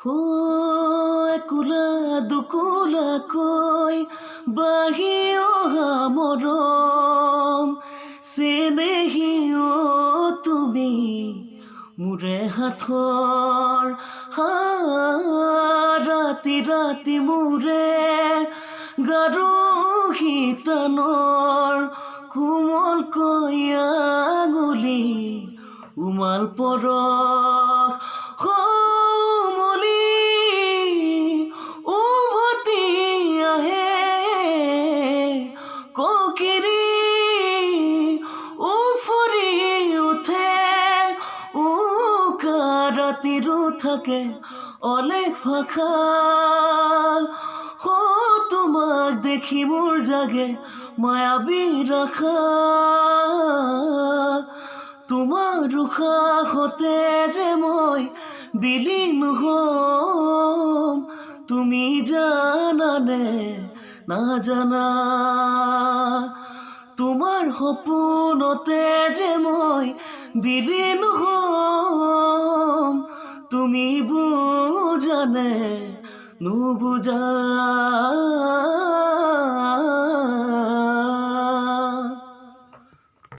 একুলা দুকুলাকৈ বাঢ়ি অহা মৰম চেনেহী তুমি মোৰে হাতৰ ৰাতি ৰাতি মোৰে গাৰু শীতানৰ কোমলকৈ আঙুলি উমাল পৰশ উভতি আহে কোকিলি উফৰি উঠে ৰাতিৰো থাকে অলেখ ভাষা তোমাক দেখি মোৰ জাগে মায়াবী ৰাখা তোমাৰ উশাহতে যে মই বিলীন হ'ম তুমি জানানে নাজানা তোমাৰ সপোনতে যে মই বিলীন হ'ম তুমি বুজানে নুবুজা